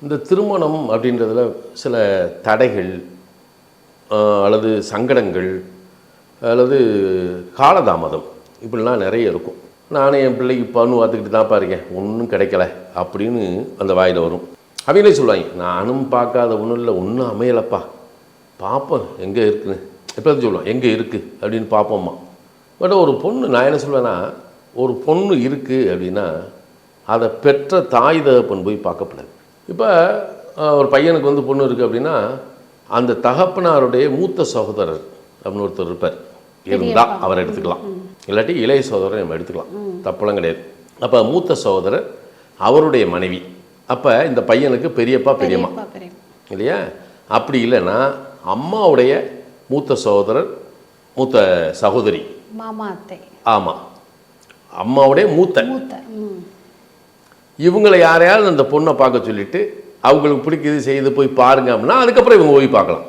இந்த திருமணம் அப்படின்றதுல சில தடைகள் அல்லது சங்கடங்கள் அல்லது காலதாமதம் இப்படிலாம் நிறைய இருக்கும். நானே என் பிள்ளைக்கு பொண்ணு பார்த்துக்கிட்டு தான் பாருங்க ஒன்றும் கிடைக்கல அப்படின்னு அந்த வாயில் வரும். அவங்களே சொல்லுவாங்க, நானும் பார்க்காத ஒன்றும் இல்லை, ஒன்றும் அமையலப்பா, பார்ப்போம் எங்கே இருக்குன்னு. எப்போ சொல்லுவோம் எங்கே இருக்குது அப்படின்னு பார்ப்போம்மா. பட் ஒரு பொண்ணு, நான் என்ன சொல்வேன்னா, ஒரு பொண்ணு இருக்குது அப்படின்னா அதை பெற்ற தாய் தகப்பன் போய் பார்க்கப்படாது. இப்போ ஒரு பையனுக்கு வந்து பொண்ணு இருக்குது அப்படின்னா அந்த தகப்பனாருடைய மூத்த சகோதரர் அப்படின்னு ஒருத்தர் இருப்பார், இருந்தால் அவரை எடுத்துக்கலாம், இல்லாட்டி இளைய சகோதரரை நம்ம எடுத்துக்கலாம், தப்பெல்லாம் கிடையாது. அப்போ மூத்த சகோதரர் அவருடைய மனைவி, அப்போ இந்த பையனுக்கு பெரியப்பா பெரியம்மா இல்லையா? அப்படி இல்லைன்னா அம்மாவுடைய மூத்த சகோதரர் மூத்த சகோதரி, மாமா அத்தை, ஆமாம் அம்மாவுடைய மூத்த, இவங்களை யாரையாவது அந்த பொண்ணை பார்க்க சொல்லிவிட்டு அவங்களுக்கு பிடிக்குது செய்து போய் பாருங்க அப்படின்னா அதுக்கப்புறம் இவங்க போய் பார்க்கலாம்.